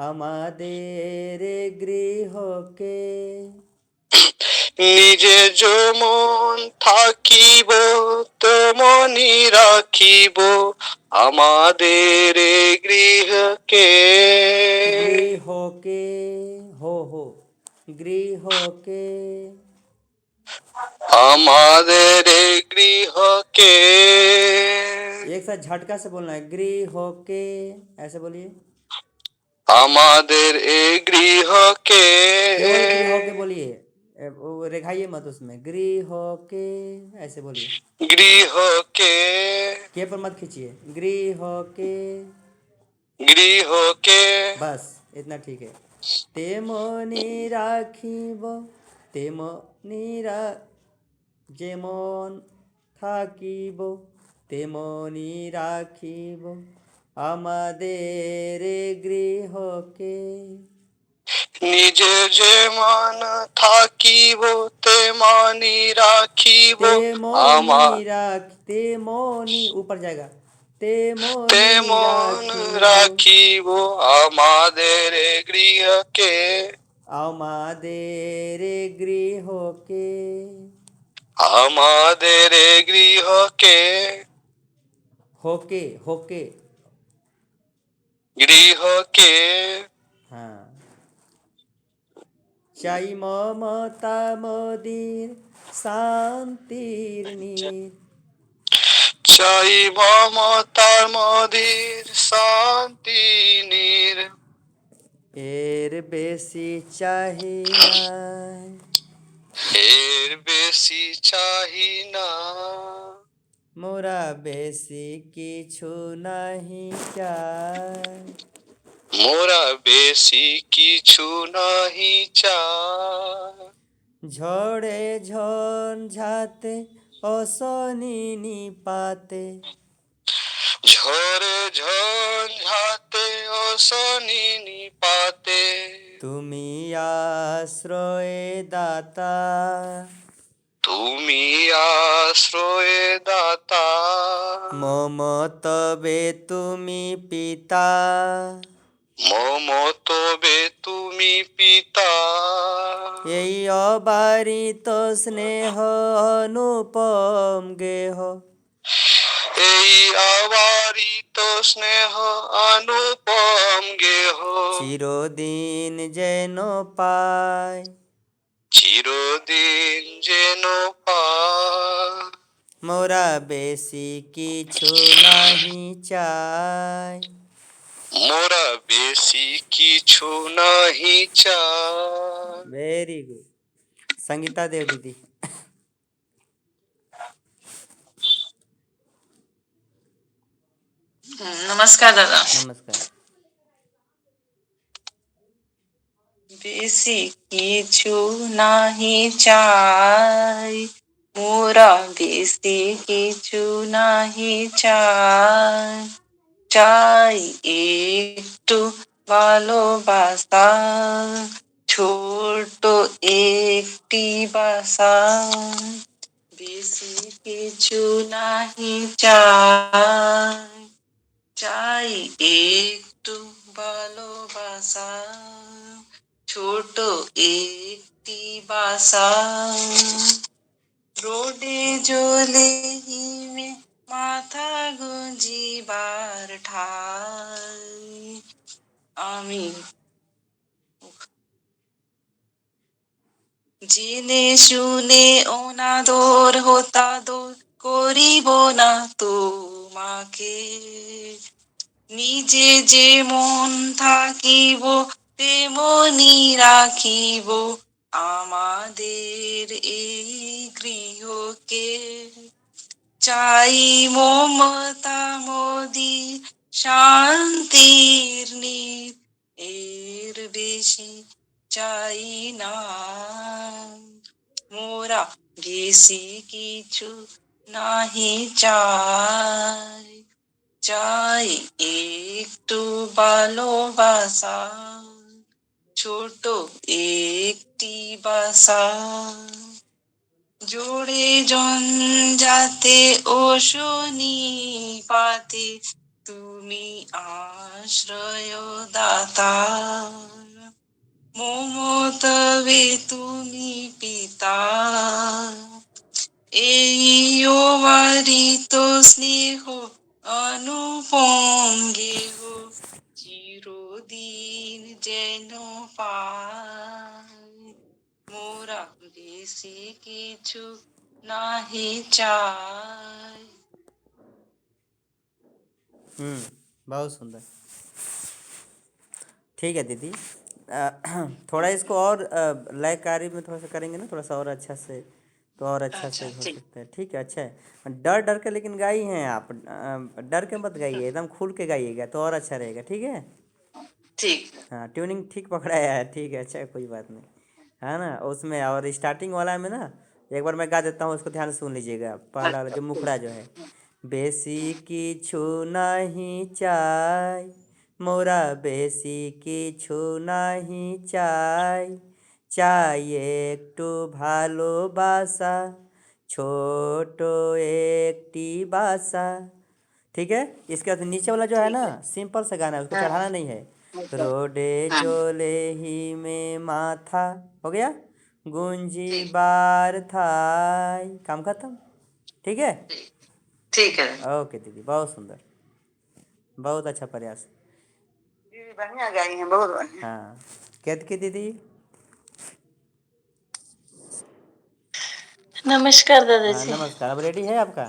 আমাদের গৃহকে, নিজে যেমন থাকিব তেমনি রাখিব আমাদের গৃহ কে গৃহকে हो গৃহকে আমাদের এই গৃহকে एक साथ झटका से बोलना है गृहके ऐसे बोलिए আমাদের এই গৃহকে केवल गृहके बोलिए वो रेखाइए मत उसमें गृहके ऐसे बोलिए গৃহকে के पर मत खींचिए गृहके গৃহকে बस इतना ठीक है তেমনি রাখিব তেমনি যেমন থাকিব তেমনি রাখিব আমাদের গৃহকে নিজে যেমন থাকিব তেমনি রাখিব তেমনি ऊपर जाएगा তেমনি তেমন রাখিব আমাদের এই গৃহকে আমাদের গৃহকে আমাদের এই গৃহকে होके होके গৃহকে हाँ চাই মমতা মোদির শান্তির নীর চাই মমতার মদির শান্তি নীর এর বেশি চাহি নাই এর বেশি চাহি না মোরা বেশি কিছু নাহি চাই মোরা বেশি কিছু নাহি চাই ঝড়ে ঝঞ্ঝাতে অশনি নিপাতে ঝড়ে ঝঞ্ঝাতে ও শনি নিপাতে তুমি আশ্রয়ে দাতা তুমি আশ্রয়ে দাতা মম তবে তুমি পিতা মম তবে তুমি পিতা এই অবারিত স্নেহ অনুপম গেহ এই আবারিত স্নেহ অনুপম গেহ চিরদিন যেন পায় চিরদিন যেন পায় মোরা বেশি কিছু নাহি চাই মোরা বেশি কিছু নাহি চাই वेरी गुड संगीता देव दीदी नमस्कार दादा नमस्कार বেশি কিছু নাহি চাই মোরা বেশি কিছু নাহি চাই চাই একটু ভালোবাসা ছোট একটি বাসা বেশি কিছু নাহি চাই চাই একটু ভালোবাসা ছোট একটি বাসা রোদে জ্বলে হিমে মাথা গুঁজিবার ঠাই আমি জেনে শুনে অনাদর হতাদর করিব না তোমাকে নিজে যেমন থাকিব তেমনি রাখিব আমাদের এই গৃহকে চাই মমতা মোদি শান্তির নীর এর বেশি চাই না মোরা বেশি কিছু নাহি চাই চাই একটু ভালোবাসা ছোট একটি বাসা জোড়ে জঞ্জাতে ও শনি পাতে তুমি আশ্রয় দাতা মমতবে তুমি পিতা এই অবারিত স্নেহ অনুপম গেহ যেন পাই মোরা বেশি কিছু নাহি চাই। बहुत सुंदर। ठीक है दीदी। थोड़ा इसको और लयकारी में थोड़ा सा करेंगे ना, थोड़ा सा और अच्छा से, तो और अच्छा से हो सकता है। ठीक है, अच्छा है। डर डर के लेकिन गाई हैं आप, डर के मत गाइए, एकदम खुल के गाइएगा तो और अच्छा रहेगा। ठीक है। ठीक। हाँ, ट्यूनिंग ठीक पकड़ाया है। ठीक है, अच्छा है, कोई बात नहीं, है ना। उसमें और स्टार्टिंग वाला में ना, एक बार मैं गा देता हूँ, उसको ध्यान से सुन लीजिएगा। पहला वाला जो मुखड़ा जो है, बेसी किछु नहीं चाय मोरा, बेसी किछु नहीं চাই, চাই একটু ভালোবাসা, ছোট একটি বাসা। ठीक है। इसके बाद नीचे वाला जो है ना, सिंपल सा गाना है, उसको चढ़ाना नहीं है। रोडे जोले ही में माथा, हो गया, गुंजी बार थाई, काम खत्म। ठीक है। ठीक है। ओके दीदी, बहुत सुंदर, बहुत अच्छा प्रयास। बढ़िया गाई हैं, बहुत बढ़िया। हाँ, केतकी दीदी। नमस्कार हाँ, दादाजी। नमस्कार। अब रेडी है आपका?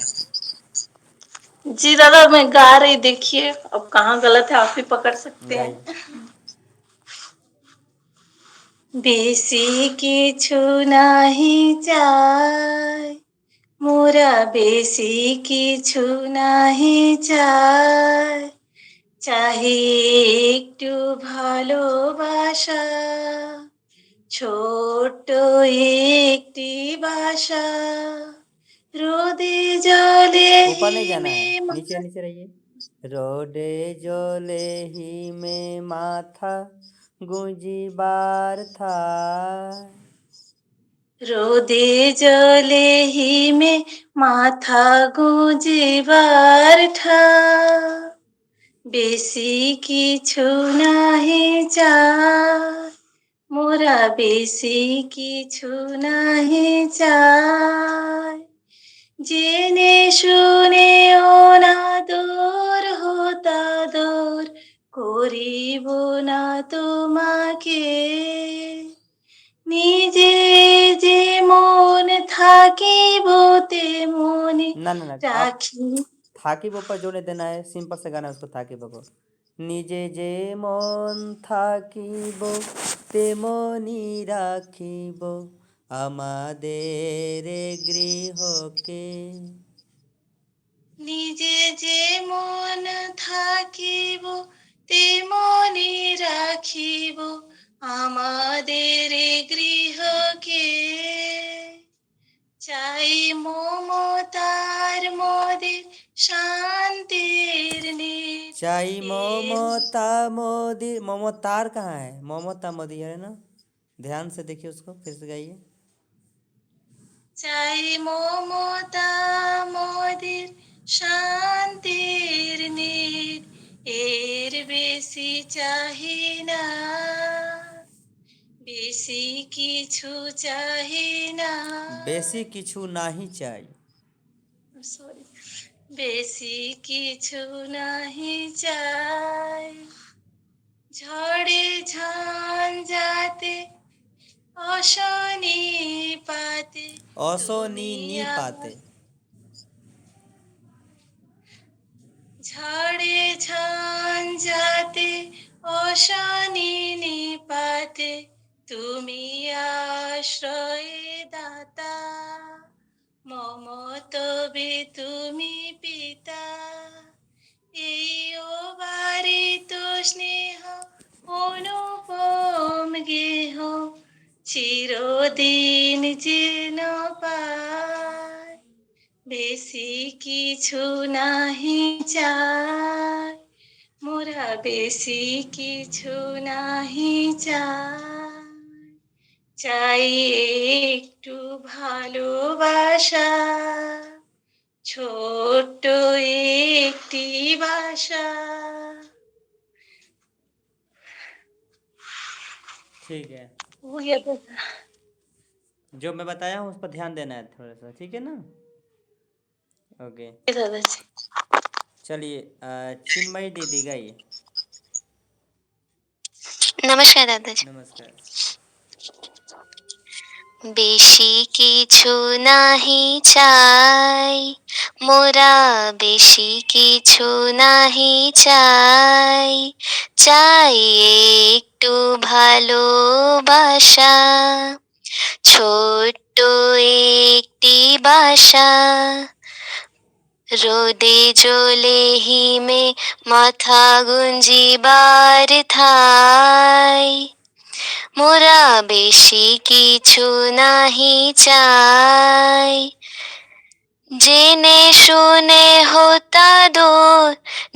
जी दादा, मैं गा रही, देखिए अब कहाँ गलत है आप ही पकड़ सकते हैं। गाइए। बेसी किछु नाही চাই মোরা, বেশি কিছু নাহি চাই, চাহি একটু ভালোবাসা, ছোট্ট একটি বাসা, রোদে জলে ऊपर नहीं जाना है, হিমে नीचे नीचे रहिए। रोडे जोले ही में माथा, गुंजी बार था। রোদে জলে হিমে মাথা গুঁজিবার ঠাই, বেশি কিছু নাহি চাই মোরা, বেশি কিছু নাহি চাই, জেনে শুনে অনাদর হতাদর করিব না তোমাকে, নিজে যেমন থাকিব তেমনি ना ना ना, आप রাখি। थाकी ऊपर जोड़े देना है, सिंपल से गाना है, उसको थाकी बको। নিজে যেমন থাকিব তেমনি রাখিব আমাদের গৃহকে। নিজে যেমন থাকিব তেমনি রাখিব আমাদের গৃহকে, চাই মমতার মোদের শান্তির নীড়। চাই এর ममता मोदी, ममतार कहाँ है? ममता मोदी है ना, ध्यान से देखिए उसको, फिर से गाइए। চাই মমতা মোদের শান্তির নীড়, এর বেশি চাহি না, বেশি কিছু চাহি না। বেশি কিছু নাহি চাই। সরি, বেশি কিছু নাহি চাই, ঝড়ে ঝঞ্ঝাতে অশনি পাতে অশনি তুমি নি পাতে। ঝড়ে ঝঞ্ঝাতে অশনি নিপাতে তুমি আশ্রয় দাতা, মম তবে তুমি পিতা, এই ও বারিত স্নেহ অনুপম গেহ, চিরদিন যেন পায়, বেশি কিছু নাহি চাই মোরা, বেশি কিছু নাহি চাই, চাই একটু ভালোবাসা, ছোট্ট একটি বাসা। ठीक है, हो गया दादा। जो मैं बताया हूँ उस पर ध्यान देना है थोड़ा सा, ठीक है ना। ओके, दादाजी, चलिए। चिन्मयी दीदी गाइए। নমস্কার দাদাজি। नमस्कार। বেশি কিছু নাহি চাই, মোরা বেশি কিছু নাহি চাই, চাই একটু ভালোবাসা, ছোট্ট একটি বাসা, রোদে জলে হিমে মাথা গুঞ্জিবার ঠাই, মোরা বেশি কিছু নাহি চাই, জেনে শুনে হোতা দূর,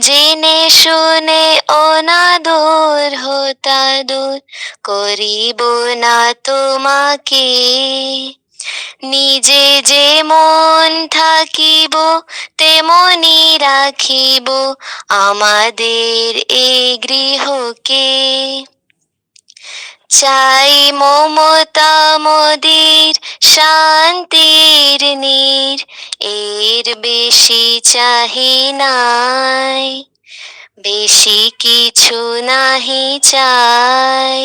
জেনে শুনে অনাদর হোতা দূর করিব না তোমাকে, নিজে যেমন থাকিব তেমনি রাখিব আমাদের এই গৃহকে, চাই মমতা মোদের শান্তির নীর, এর বেশি চাহি নাই, বেশি কিছু নাহি চাই,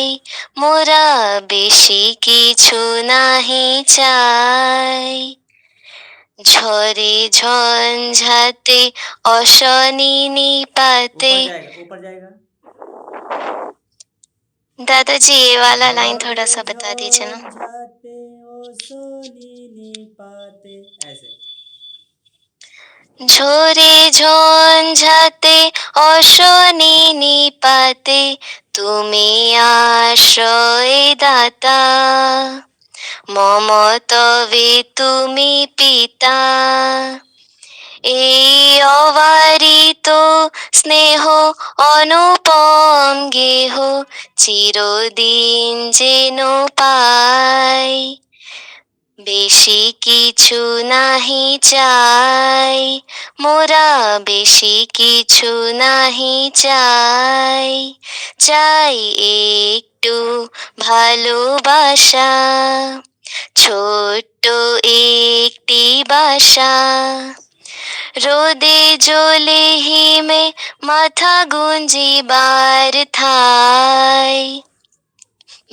মোরা বেশি কিছু নাহি চাই, ঝড়ে ঝঞ্ঝাতে অশনি নিপাতে। ऊपर जाएगा। दादाजी ये वाला लाइन थोड़ा सा बता दीजिए ना। झंझाते ओ सोनी निपाते, ऐसे। ঝরে ঝঞ্ঝাতে অশনি নিপাতে তুমি আশ্রয় দাতা, মম তবে তুমি পিতা, এই অবারিত স্নেহ অনুপম গেহ চিরদিন যেন পাই, বেশি কিছু নাহি চাই, মোরা বেশি কিছু নাহি চাই, চাই একটু ভালোবাসা, ছোট্ট একটি বাসা, রোদে জলে হিমে মাথা গুঞ্জিবার ঠাই,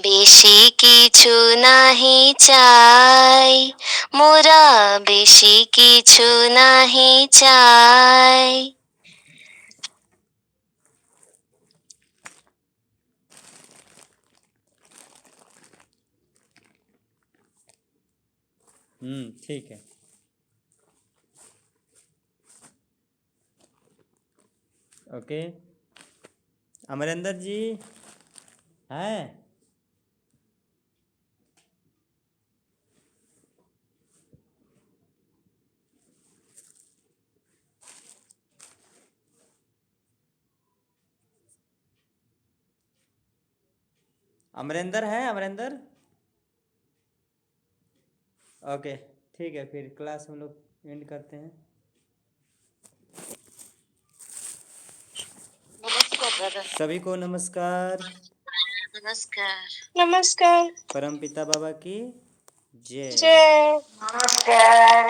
বেশি কিছু নাহি চাই, মোরা বেশি কিছু নাহি চাই। ठीक है। ओके, अमरिंदर जी हैं? अमरिंदर है? अमरिंदर? ओके ठीक है, फिर क्लास हम लोग एंड करते हैं। नमस्कार दादा। सभी को नमस्कार। नमस्कार। नमस्कार। परमपिता बाबा की जय। जय। नमस्कार।